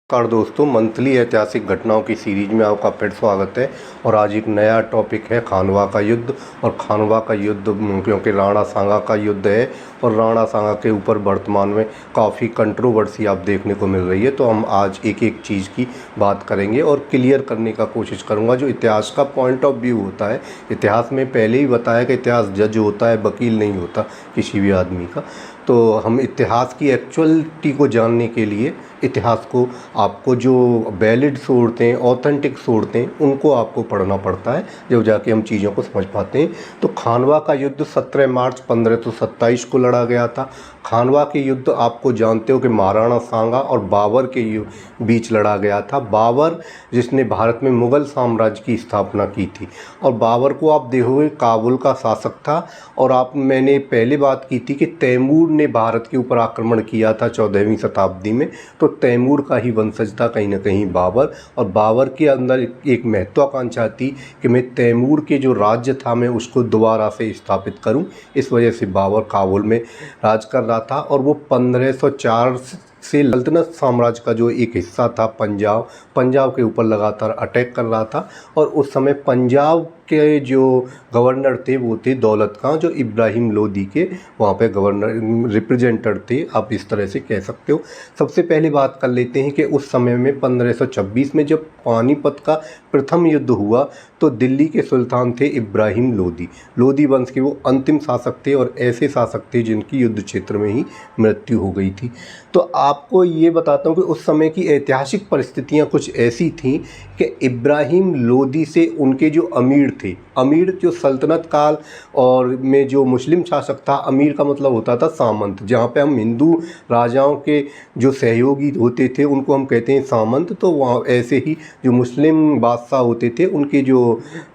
नमस्कार दोस्तों, मंथली ऐतिहासिक घटनाओं की सीरीज में आपका फिर स्वागत है। और आज एक नया टॉपिक है खानवा का युद्ध। और खानवा का युद्ध क्योंकि राणा सांगा का युद्ध है और राणा सांगा के ऊपर वर्तमान में काफ़ी कंट्रोवर्सी आप देखने को मिल रही है। तो हम आज एक एक चीज़ की बात करेंगे और क्लियर करने का कोशिश करूँगा जो इतिहास का पॉइंट ऑफ व्यू होता है। इतिहास में पहले ही बताया कि इतिहास जज होता है, वकील नहीं होता किसी भी आदमी का। तो हम इतिहास की एक्चुअलिटी को जानने के लिए इतिहास को आपको जो वैलिड सोर्स हैं, ऑथेंटिक सोर्स हैं, उनको आपको पढ़ना पड़ता है, जब जाके हम चीज़ों को समझ पाते हैं। तो खानवा का युद्ध 17 मार्च 1527 को लड़ा गया था। खानवा के युद्ध आपको जानते हो कि महाराणा सांगा और बाबर के बीच लड़ा गया था। बाबर जिसने भारत में मुग़ल साम्राज्य की स्थापना की थी, और बाबर को आप देखोगे काबुल का शासक था। और मैंने पहले बात की थी कि तैमूर ने भारत के ऊपर आक्रमण किया था 14वीं शताब्दी में। तो तैमूर का ही वंशज था कहीं ना कहीं बाबर। और बाबर के अंदर एक महत्वाकांक्षा थी कि मैं तैमूर के जो राज्य था मैं उसको दोबारा से स्थापित करूं। इस वजह से बाबर काबुल में राज कर रहा था। और वो 1504 से सल्तनत साम्राज्य का जो एक हिस्सा था पंजाब के ऊपर लगातार अटैक कर रहा था। और उस समय पंजाब के जो गवर्नर थे वो थे दौलत खां, जो इब्राहिम लोदी के वहाँ पे गवर्नर रिप्रेजेंटेटिव थे, आप इस तरह से कह सकते हो। सबसे पहले बात कर लेते हैं कि उस समय में 1526 में जब पानीपत का प्रथम युद्ध हुआ तो दिल्ली के सुल्तान थे इब्राहिम लोदी वंश के। वो अंतिम शासक थे और ऐसे शासक थे जिनकी युद्ध क्षेत्र में ही मृत्यु हो गई थी। तो आपको ये बताता हूँ कि उस समय की ऐतिहासिक परिस्थितियाँ कुछ ऐसी थीं कि इब्राहिम लोदी से उनके जो अमीर जो सल्तनत काल और में जो मुस्लिम शासक था, अमीर का मतलब होता था सामंत। जहाँ पे हम हिंदू राजाओं के जो सहयोगी होते थे उनको हम कहते हैं सामंत, तो वहाँ ऐसे ही जो मुस्लिम बादशाह होते थे उनके जो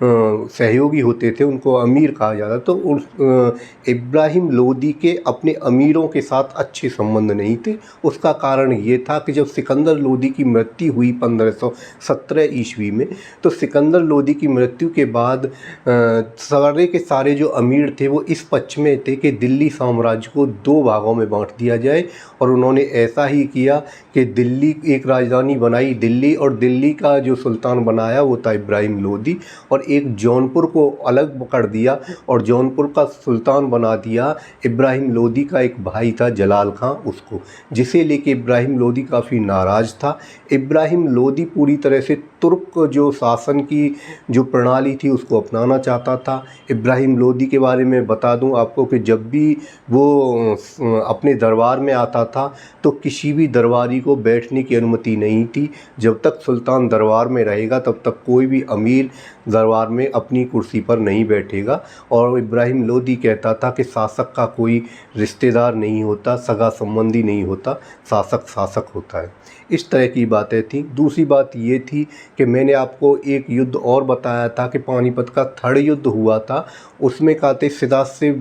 सहयोगी होते थे उनको अमीर कहा जाता। तो उस इब्राहिम लोदी के अपने अमीरों के साथ अच्छे संबंध नहीं थे। उसका कारण ये था कि जब सिकंदर लोदी की मृत्यु हुई 1517 ईस्वी में, तो सिकंदर लोदी की मृत्यु के बाद सारे के सारे जो अमीर थे वो इस पक्ष में थे कि दिल्ली साम्राज्य को दो भागों में बांट दिया जाए। और उन्होंने ऐसा ही किया कि दिल्ली एक राजधानी बनाई दिल्ली, और दिल्ली का जो सुल्तान बनाया वो था इब्राहिम लोदी। और एक जौनपुर को अलग कर दिया और जौनपुर का सुल्तान बना दिया इब्राहिम लोदी का एक भाई था जलाल खां उसको, जिसे लेके इब्राहिम लोदी काफ़ी नाराज़ था। इब्राहिम लोदी पूरी तरह से तुर्क जो शासन की जो प्रणाली थी उसको अपनाना चाहता था। इब्राहिम लोदी के बारे में बता दूं आपको कि जब भी वो अपने दरबार में आता था तो किसी भी दरबारी को बैठने की अनुमति नहीं थी। जब तक सुल्तान दरबार में रहेगा तब तक कोई भी अमीर दरबार में अपनी कुर्सी पर नहीं बैठेगा। और इब्राहिम लोदी कहता था कि शासक का कोई रिश्तेदार नहीं होता, सगा संबंधी नहीं होता, शासक होता है। इस तरह की बातें थी। दूसरी बात ये थी कि मैंने आपको एक युद्ध और बताया था कि पानीपत का थर्ड युद्ध हुआ था। उसमें कहते सिदासिव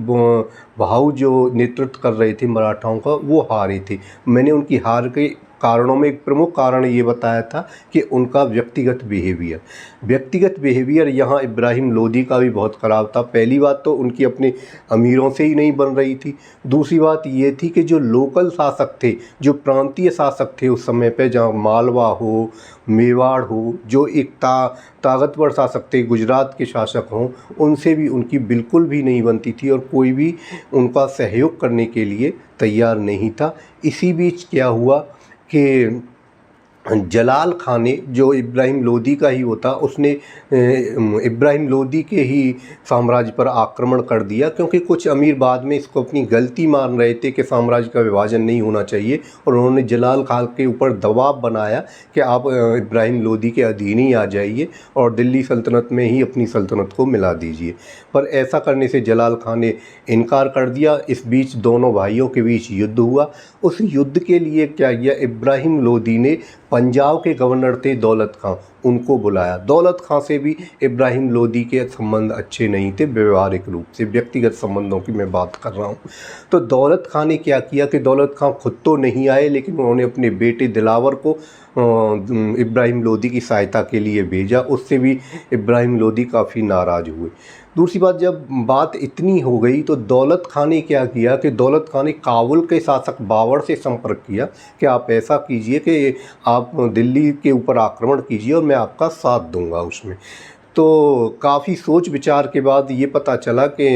भाऊ जो नेतृत्व कर रहे थे मराठाओं का, वो हारे थे। मैंने उनकी हार के कारणों में एक प्रमुख कारण ये बताया था कि उनका व्यक्तिगत बिहेवियर यहाँ इब्राहिम लोदी का भी बहुत ख़राब था। पहली बात तो उनकी अपने अमीरों से ही नहीं बन रही थी। दूसरी बात ये थी कि जो लोकल शासक थे, जो प्रांतीय शासक थे उस समय पे, जहाँ मालवा हो, मेवाड़ हो, जो एक ताकतवर शासक थे, गुजरात के शासक हों, उनसे भी उनकी बिल्कुल भी नहीं बनती थी और कोई भी उनका सहयोग करने के लिए तैयार नहीं था। इसी बीच क्या हुआ कि जलाल खान ने, जो इब्राहिम लोदी का ही होता, उसने इब्राहिम लोदी के ही साम्राज्य पर आक्रमण कर दिया। क्योंकि कुछ अमीर बाद में इसको अपनी गलती मान रहे थे कि साम्राज्य का विभाजन नहीं होना चाहिए, और उन्होंने जलाल खान के ऊपर दबाव बनाया कि आप इब्राहिम लोदी के अधीन ही आ जाइए और दिल्ली सल्तनत में ही अपनी सल्तनत को मिला दीजिए। पर ऐसा करने से जलाल खान ने इनकार कर दिया। इस बीच दोनों भाइयों के बीच युद्ध हुआ। उस युद्ध के लिए क्या किया, इब्राहिम लोदी ने पंजाब के गवर्नर थे दौलत खां, उनको बुलाया। दौलत खां से भी इब्राहिम लोदी के संबंध अच्छे नहीं थे, व्यवहारिक रूप से, व्यक्तिगत संबंधों की मैं बात कर रहा हूँ। तो दौलत खां ने क्या किया कि दौलत खां खुद तो नहीं आए, लेकिन उन्होंने अपने बेटे दिलावर को इब्राहिम लोदी की सहायता के लिए भेजा। उससे भी इब्राहिम लोदी काफ़ी नाराज़ हुए। दूसरी बात, जब बात इतनी हो गई तो दौलत खां ने क्या किया कि दौलत खां ने काबुल के शासक बाबर से संपर्क किया कि आप ऐसा कीजिए कि आप दिल्ली के ऊपर आक्रमण कीजिए और मैं आपका साथ दूंगा उसमें। तो काफ़ी सोच विचार के बाद ये पता चला कि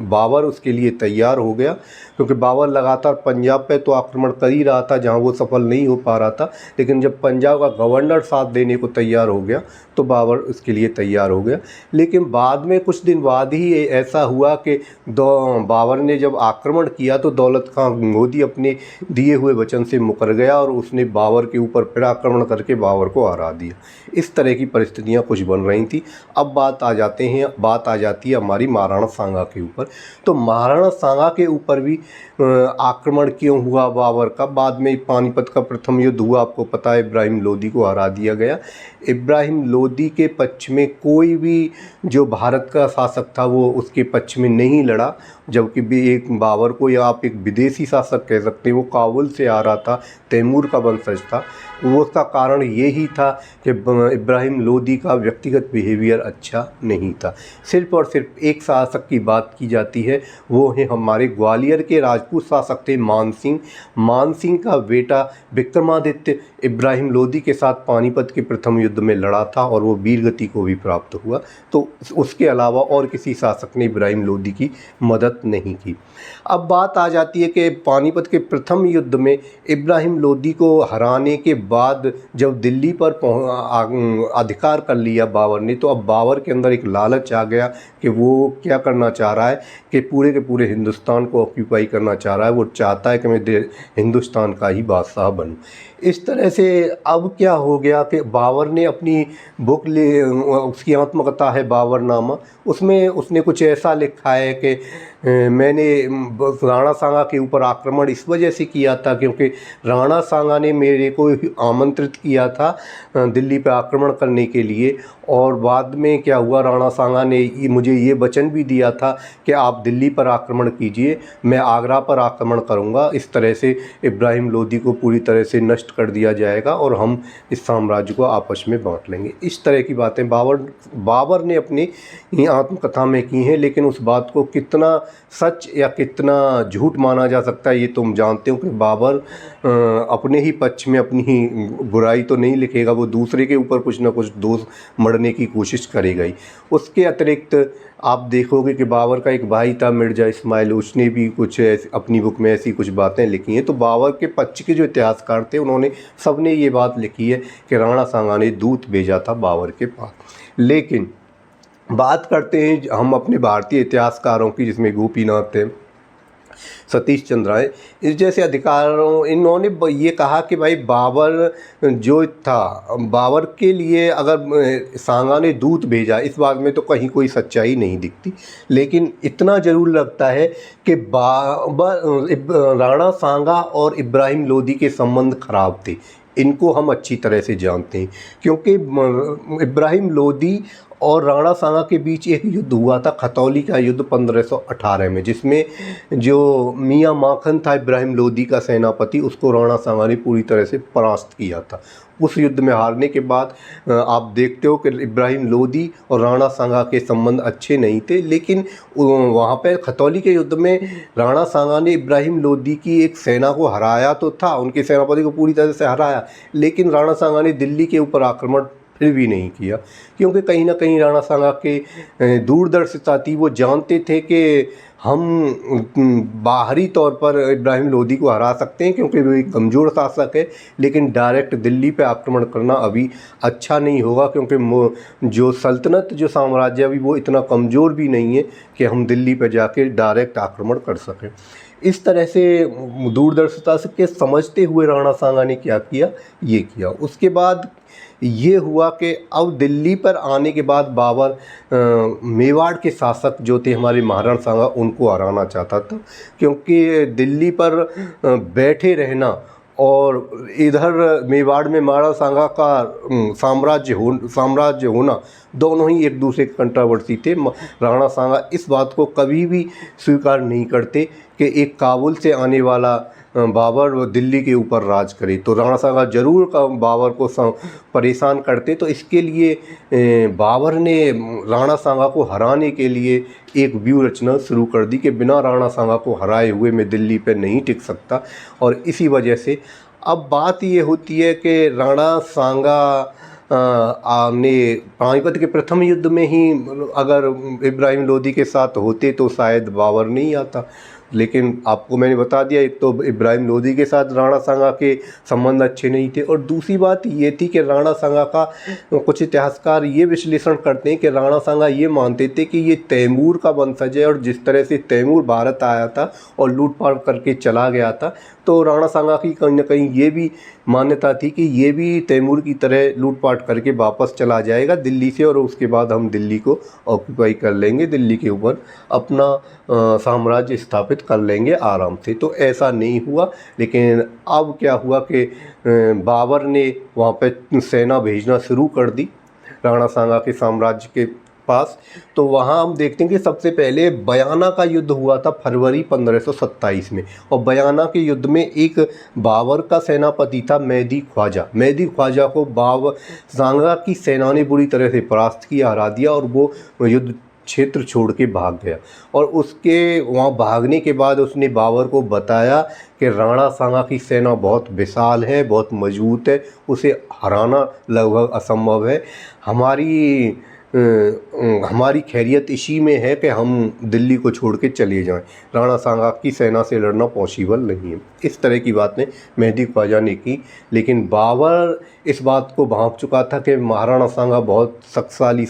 बाबर उसके लिए तैयार हो गया, क्योंकि बाबर लगातार पंजाब पे तो आक्रमण कर ही रहा था जहाँ वो सफल नहीं हो पा रहा था, लेकिन जब पंजाब का गवर्नर साथ देने को तैयार हो गया तो बाबर उसके लिए तैयार हो गया। लेकिन बाद में कुछ दिन बाद ही ऐसा हुआ कि बाबर ने जब आक्रमण किया तो दौलत खां लोधी अपने दिए हुए वचन से मुकर गया और उसने बाबर के ऊपर फिर आक्रमण करके बाबर को हरा दिया। इस तरह की परिस्थितियाँ कुछ बन रही थी। अब बात आ जाती है हमारी महाराणा सांगा के ऊपर। तो महाराणा सांगा के ऊपर भी आक्रमण क्यों हुआ बाबर का? बाद में पानीपत का प्रथम युद्ध हुआ, आपको पता है, इब्राहिम लोदी को हरा दिया गया। इब्राहिम लोदी के पक्ष में कोई भी जो भारत का शासक था वो उसके पक्ष में नहीं लड़ा, जबकि भी एक बाबर को, या आप एक विदेशी शासक कह सकते हैं, वो काबुल से आ रहा था, तैमूर का वंशज था। वो उसका कारण यही था कि इब्राहिम लोदी का व्यक्तिगत बिहेवियर अच्छा नहीं था। सिर्फ और सिर्फ एक शासक की बात की जाती है, वो है हमारे ग्वालियर के राजपूत शासक थे मान सिंह। मान सिंह का बेटा विक्रमादित्य इब्राहिम लोदी के साथ पानीपत के प्रथम युद्ध में लड़ा था और वो वीरगति को भी प्राप्त हुआ। तो उसके अलावा और किसी शासक ने इब्राहिम लोदी की मदद नहीं की। अब बात आ जाती है कि पानीपत के प्रथम युद्ध में इब्राहिम लोदी को हराने के बाद जब दिल्ली पर अधिकार कर लिया बाबर ने, तो अब बाबर के अंदर एक लालच आ गया कि वो क्या करना चाह रहा है कि पूरे के पूरे हिंदुस्तान को ऑक्यूपाई करना चाह रहा है। वो चाहता है कि मैं हिंदुस्तान का ही बादशाह बनूं। इस तरह से अब क्या हो गया कि बाबर ने अपनी बुक उसकी आत्मकथा है बाबरनामा, उसमें उसने कुछ ऐसा लिखा है कि मैंने राणा सांगा के ऊपर आक्रमण इस वजह से किया था क्योंकि राणा सांगा ने मेरे को आमंत्रित किया था दिल्ली पर आक्रमण करने के लिए, और बाद में क्या हुआ, राणा सांगा ने मुझे ये वचन भी दिया था कि आप दिल्ली पर आक्रमण कीजिए, मैं आगरा पर आक्रमण करूंगा। इस तरह से इब्राहिम लोदी को पूरी तरह से नष्ट कर दिया जाएगा और हम इस साम्राज्य को आपस में बांट लेंगे। इस तरह की बातें बाबर ने अपनी आत्मकथा में की हैं, लेकिन उस बात को कितना सच या कितना झूठ माना जा सकता है ये तुम जानते हो कि बाबर अपने ही पक्ष में अपनी ही बुराई तो नहीं लिखेगा, वो दूसरे के ऊपर कुछ ना कुछ दोष मढ़ने की कोशिश करेगा ही। उसके अतिरिक्त आप देखोगे कि बाबर का एक भाई था मिर्ज़ा इस्माइल, उसने भी कुछ अपनी बुक में ऐसी कुछ बातें लिखी हैं। तो बाबर के पक्ष के जो इतिहासकार थे उन्होंने सबने ये बात लिखी है कि राणा सांगा ने दूत भेजा था बाबर के पास। लेकिन बात करते हैं हम अपने भारतीय इतिहासकारों की, जिसमें गोपीनाथ थे, सतीश चंद्र राय, इस जैसे अधिकारों, इन्होंने ये कहा कि भाई बाबर जो था, बाबर के लिए अगर सांगा ने दूत भेजा, इस बात में तो कहीं कोई सच्चाई नहीं दिखती। लेकिन इतना ज़रूर लगता है कि राणा सांगा और इब्राहिम लोदी के संबंध खराब थे। इनको हम अच्छी तरह से जानते हैं क्योंकि इब्राहिम लोदी और राणा सांगा के बीच एक युद्ध हुआ था, खतौली का युद्ध 1518 में, जिसमें जो मियाँ माखन था इब्राहिम लोदी का सेनापति, उसको राणा सांगा ने पूरी तरह से परास्त किया था। उस युद्ध में हारने के बाद आप देखते हो कि इब्राहिम लोदी और राणा सांगा के संबंध अच्छे नहीं थे। लेकिन वहाँ पर खतौली के युद्ध में राणा सांगा ने इब्राहिम लोदी की एक सेना को हराया तो था, उनके सेनापति को पूरी तरह से हराया, लेकिन राणा सांगा ने दिल्ली के ऊपर आक्रमण फिर भी नहीं किया, क्योंकि कहीं ना कहीं राणा सांगा के दूरदर्शिता थी। वो जानते थे कि हम बाहरी तौर पर इब्राहिम लोदी को हरा सकते हैं क्योंकि वो एक कमज़ोर शासक है, लेकिन डायरेक्ट दिल्ली पे आक्रमण करना अभी अच्छा नहीं होगा, क्योंकि जो सल्तनत, जो साम्राज्य अभी वो इतना कमज़ोर भी नहीं है कि हम दिल्ली पे जाके डायरेक्ट आक्रमण कर सकें। इस तरह से दूरदर्शिता से समझते हुए राणा सांगा ने क्या किया, ये किया। उसके बाद ये हुआ कि अब दिल्ली पर आने के बाद बाबर मेवाड़ के शासक जो थे हमारे महाराणा सांगा, उनको हराना चाहता था, क्योंकि दिल्ली पर बैठे रहना और इधर मेवाड़ में महाराणा सांगा का साम्राज्य होना, दोनों ही एक दूसरे के कंट्रोवर्सी थे। राणा सांगा इस बात को कभी भी स्वीकार नहीं करते कि एक काबुल से आने वाला बाबर वो दिल्ली के ऊपर राज करे। तो राणा सांगा जरूर बाबर को परेशान करते। तो इसके लिए बाबर ने राणा सांगा को हराने के लिए एक व्यूह रचना शुरू कर दी कि बिना राणा सांगा को हराए हुए मैं दिल्ली पे नहीं टिक सकता। और इसी वजह से अब बात ये होती है कि राणा सांगा ने पानीपत के प्रथम युद्ध में ही अगर इब्राहिम लोदी के साथ होते तो शायद बाबर नहीं आता। लेकिन आपको मैंने बता दिया, एक तो इब्राहिम लोदी के साथ राणा सांगा के संबंध अच्छे नहीं थे, और दूसरी बात ये थी कि राणा सांगा का कुछ इतिहासकार ये विश्लेषण करते हैं कि राणा सांगा ये मानते थे कि ये तैमूर का वंशज है, और जिस तरह से तैमूर भारत आया था और लूटपाट करके चला गया था, तो राणा सांगा की कहीं ना कहीं ये भी मान्यता थी कि ये भी तैमूर की तरह लूटपाट करके वापस चला जाएगा दिल्ली से, और उसके बाद हम दिल्ली को ऑक्यूपाई कर लेंगे, दिल्ली के ऊपर अपना साम्राज्य स्थापित कर लेंगे आराम से। तो ऐसा नहीं हुआ। लेकिन अब क्या हुआ कि बाबर ने वहाँ पे सेना भेजना शुरू कर दी राणा सांगा के साम्राज्य के पास। तो वहाँ हम देखते हैं कि सबसे पहले बयाना का युद्ध हुआ था फरवरी 1527 में, और बयाना के युद्ध में एक बाबर का सेनापति था मेहदी ख्वाजा। मेहदी ख्वाजा को बाबर सांगा की सेना ने बुरी तरह से परास्त किया, हरा दिया, और वो युद्ध क्षेत्र छोड़ के भाग गया। और उसके वहाँ भागने के बाद उसने बाबर को बताया कि राणा सांगा की सेना बहुत विशाल है, बहुत मजबूत है, उसे हराना लगभग असंभव है। हमारी खैरियत इसी में है कि हम दिल्ली को छोड़ के चले जाएं, राणा सांगा की सेना से लड़ना पॉसिबल नहीं है। इस तरह की बातें मेहदी ख्वाजा ने की। लेकिन बाबर इस बात को भांप चुका था कि महाराणा सांगा बहुत शक्तिशाली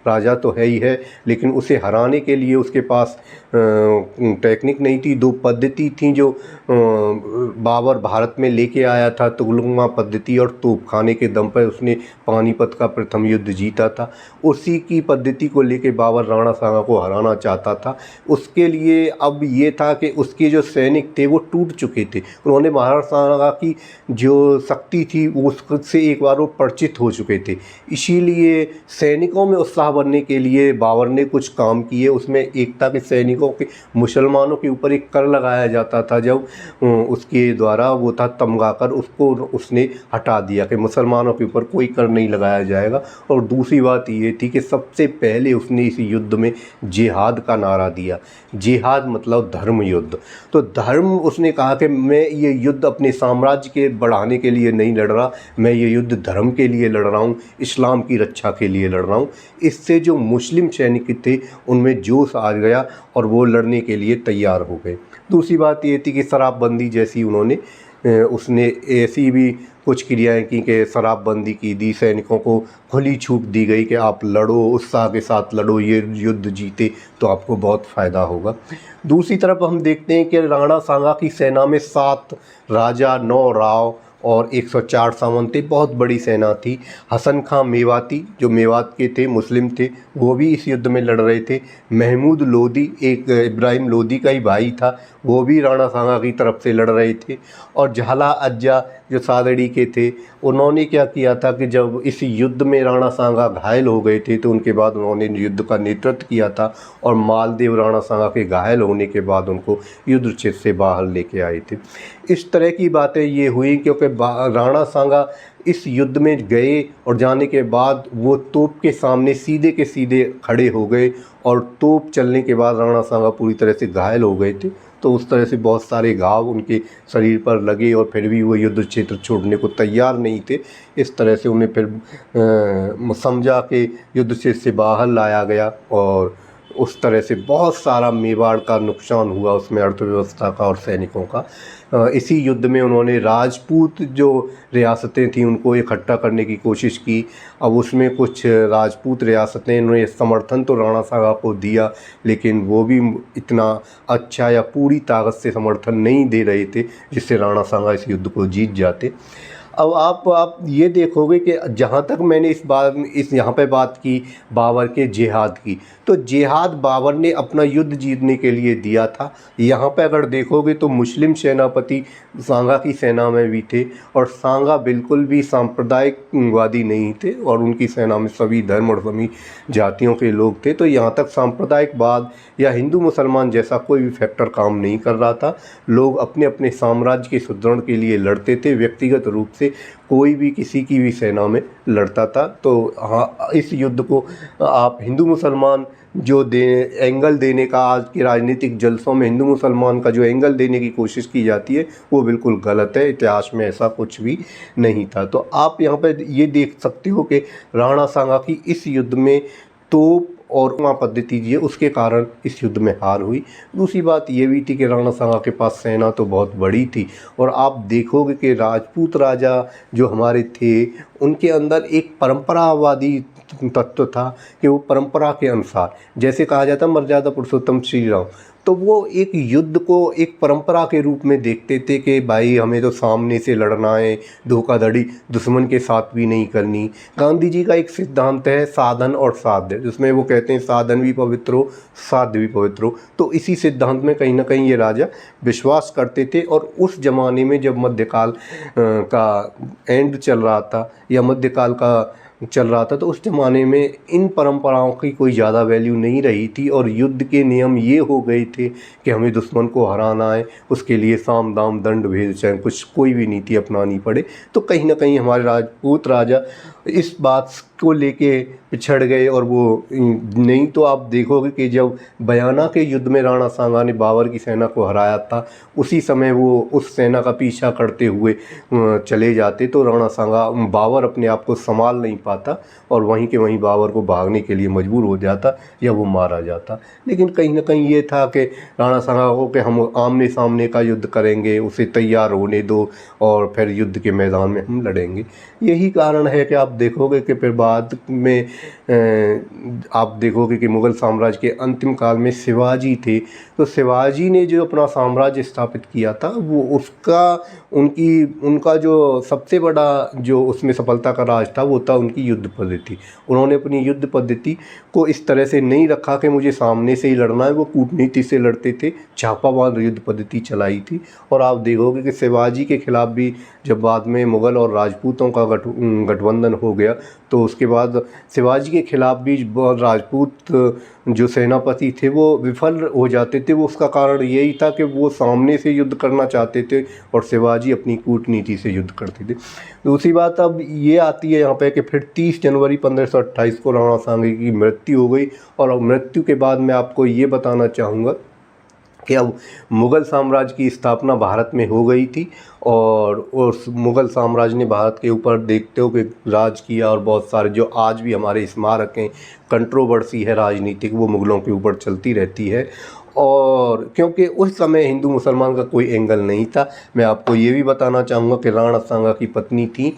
राजा तो है ही है, लेकिन उसे हराने के लिए उसके पास टेक्निक नहीं थी। दो पद्धति थी जो बाबर भारत में लेके आया था, तुगलकमा पद्धति और तोपखाने के दम पर उसने पानीपत का प्रथम युद्ध जीता था। उसी की पद्धति को लेके बाबर राणा सांगा को हराना चाहता था। उसके लिए अब ये था कि उसके जो सैनिक थे वो टूट चुके थे, उन्होंने महाराणा सांगा की जो शक्ति थी उससे एक बार वो परिचित हो चुके थे। इसीलिए सैनिकों में उत्साह बनने के लिए बाबर ने कुछ काम किए। उसमें एक था कि सैनिकों के मुसलमानों के ऊपर एक कर लगाया जाता था, जब उसके द्वारा वो था तमगा कर, उसको उसने हटा दिया कि मुसलमानों के ऊपर कोई कर नहीं लगाया जाएगा। और दूसरी बात ये थी कि सबसे पहले उसने इस युद्ध में जिहाद का नारा दिया। जिहाद मतलब धर्म युद्ध। तो धर्म, उसने कहा कि मैं ये युद्ध अपने साम्राज्य के बढ़ाने के लिए नहीं लड़ रहा, मैं ये युद्ध धर्म के लिए लड़ रहा हूँ, इस्लाम की रक्षा के लिए लड़ रहा हूँ। इससे जो मुस्लिम सैनिक थे उनमें जोश आ गया और वो लड़ने के लिए तैयार हो गए। दूसरी बात ये थी कि शराबबंदी जैसी उसने ऐसी भी कुछ क्रियाएं की कि शराबबंदी की दी, सैनिकों को खुली छूट दी गई कि आप लड़ो, उत्साह के साथ लड़ो, ये युद्ध जीते तो आपको बहुत फ़ायदा होगा। दूसरी तरफ हम देखते हैं कि राणा सांगा की सेना में 7 राजा, 9 राव और 104 सामंत थे। बहुत बड़ी सेना थी। हसन खां मेवाती जो मेवात के थे, मुस्लिम थे, वो भी इस युद्ध में लड़ रहे थे। महमूद लोदी, एक इब्राहिम लोदी का ही भाई था, वो भी राणा सांगा की तरफ से लड़ रहे थे। और झाला अज्जा जो सादड़ी के थे, उन्होंने क्या किया था कि जब इस युद्ध में राणा सांगा घायल हो गए थे तो उनके बाद उन्होंने युद्ध का नेतृत्व किया था, और मालदेव राणा सांगा के घायल होने के बाद उनको युद्ध क्षेत्र से बाहर लेके आए थे। इस तरह की बातें ये हुई क्योंकि राणा सांगा इस युद्ध में गए और जाने के बाद वो तोप के सामने सीधे के सीधे खड़े हो गए, और तोप चलने के बाद राणा सांगा पूरी तरह से घायल हो गए थे। तो उस तरह से बहुत सारे घाव उनके शरीर पर लगे, और फिर भी वो युद्ध क्षेत्र छोड़ने को तैयार नहीं थे। इस तरह से उन्हें फिर समझा कि युद्ध क्षेत्र से बाहर लाया गया, और उस तरह से बहुत सारा मेवाड़ का नुकसान हुआ, उसमें अर्थव्यवस्था का और सैनिकों का। इसी युद्ध में उन्होंने राजपूत जो रियासतें थीं उनको इकट्ठा करने की कोशिश की। अब उसमें कुछ राजपूत रियासतें ने समर्थन तो राणा सांगा को दिया, लेकिन वो भी इतना अच्छा या पूरी ताकत से समर्थन नहीं दे रहे थे जिससे राणा सांगा इस युद्ध को जीत जाते। अब आप ये देखोगे कि जहाँ तक मैंने इस यहाँ पे बात की बाबर के जिहाद की, तो जिहाद बाबर ने अपना युद्ध जीतने के लिए दिया था। यहाँ पे अगर देखोगे तो मुस्लिम सेनापति सांगा की सेना में भी थे, और सांगा बिल्कुल भी सांप्रदायिकवादी नहीं थे, और उनकी सेना में सभी धर्म और सभी जातियों के लोग थे। तो यहाँ तक सांप्रदायिकवाद या हिंदू मुसलमान जैसा कोई भी फैक्टर काम नहीं कर रहा था। लोग अपने अपने साम्राज्य के सुदृढ़ के लिए लड़ते थे, व्यक्तिगत रूप से कोई भी किसी की भी सेना में लड़ता था। तो हाँ, इस युद्ध को आप हिंदू मुसलमान जो एंगल देने का आज के राजनीतिक जलसों में हिंदू मुसलमान का जो एंगल देने की कोशिश की जाती है वो बिल्कुल गलत है। इतिहास में ऐसा कुछ भी नहीं था। तो आप यहाँ पे ये देख सकते हो कि राणा सांगा की इस युद्ध में तोप और उमा पद्धति जी उसके कारण इस युद्ध में हार हुई। दूसरी बात ये भी थी कि राणा सांगा के पास सेना तो बहुत बड़ी थी, और आप देखोगे कि राजपूत राजा जो हमारे थे उनके अंदर एक परंपरावादी तत्व था कि वो परंपरा के अनुसार, जैसे कहा जाता मर्यादा पुरुषोत्तम श्री राम, तो वो एक युद्ध को एक परंपरा के रूप में देखते थे कि भाई हमें तो सामने से लड़ना है, धोखाधड़ी दुश्मन के साथ भी नहीं करनी। गांधी जी का एक सिद्धांत है साधन और साध्य, जिसमें वो कहते हैं साधन भी पवित्र हो, साध्य भी पवित्र हो। तो इसी सिद्धांत में कहीं ना कहीं ये राजा विश्वास करते थे। और उस ज़माने में जब मध्यकाल का एंड चल रहा था या मध्यकाल का चल रहा था, तो उस ज़माने में इन परंपराओं की कोई ज़्यादा वैल्यू नहीं रही थी, और युद्ध के नियम ये हो गए थे कि हमें दुश्मन को हराना है, उसके लिए साम दाम दंड भेद चाहे कुछ कोई भी नीति अपनानी पड़े। तो कहीं ना कहीं हमारे राजपूत राजा इस बात को लेके पिछड़ गए। और वो नहीं तो आप देखोगे कि जब बयाना के युद्ध में राणा सांगा ने बाबर की सेना को हराया था, उसी समय वो उस सेना का पीछा करते हुए चले जाते, तो राणा सांगा बाबर अपने आप को संभाल नहीं पाता और वहीं के वहीं बाबर को भागने के लिए मजबूर हो जाता या वो मारा जाता। लेकिन कहीं ना कहीं ये था कि राणा सांगा को कि हम आमने सामने का युद्ध करेंगे, उसे तैयार होने दो और फिर युद्ध के मैदान में हम लड़ेंगे। यही कारण है कि आप देखोगे कि फिर बाद में आप देखोगे कि मुग़ल साम्राज्य के अंतिम काल में शिवाजी थे, तो शिवाजी ने जो अपना साम्राज्य स्थापित किया था वो उनका जो सबसे बड़ा जो उसमें सफलता का राज था वो था उनकी युद्ध पद्धति। उन्होंने अपनी युद्ध पद्धति को इस तरह से नहीं रखा कि मुझे सामने से ही लड़ना है, वो कूटनीति से लड़ते थे, छापामार युद्ध पद्धति चलाई थी। और आप देखोगे कि शिवाजी के खिलाफ भी जब बाद में मुग़ल और राजपूतों का गठबंधन हो गया, तो उसके बाद शिवाजी के खिलाफ भी राजपूत जो सेनापति थे वो विफल हो जाते थे। वो उसका कारण यही था कि वो सामने से युद्ध करना चाहते थे और शिवाजी अपनी कूटनीति से युद्ध करते थे। दूसरी बात अब ये आती है यहाँ पे कि फिर 30 जनवरी 1528 को राणा सांगा की मृत्यु हो गई। और मृत्यु के बाद मैं आपको ये बताना चाहूँगा कि अब मुग़ल साम्राज्य की स्थापना भारत में हो गई थी, और उस मुग़ल साम्राज्य ने भारत के ऊपर देखते हो कि राज किया, और बहुत सारे जो आज भी हमारे स्मारक हैं, कंट्रोवर्सी है राजनीतिक, वो मुग़लों के ऊपर चलती रहती है। और क्योंकि उस समय हिंदू मुसलमान का कोई एंगल नहीं था। मैं आपको ये भी बताना चाहूँगा कि राणा सांगा की पत्नी थी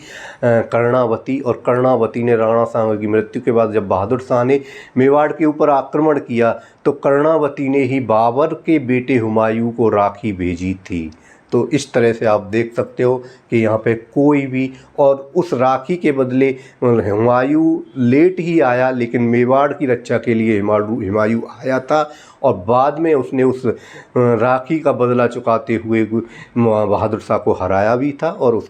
कर्णावती, और कर्णावती ने राणा सांगा की मृत्यु के बाद जब बहादुर शाह ने मेवाड़ के ऊपर आक्रमण किया, तो कर्णावती ने ही बाबर के बेटे हुमायूं को राखी भेजी थी। तो इस तरह से आप देख सकते हो कि यहाँ पे कोई भी, और उस राखी के बदले हुमायूं लेट ही आया, लेकिन मेवाड़ की रक्षा के लिए हुमायूं आया था, और बाद में उसने उस राखी का बदला चुकाते हुए बहादुर शाह को हराया भी था और उसका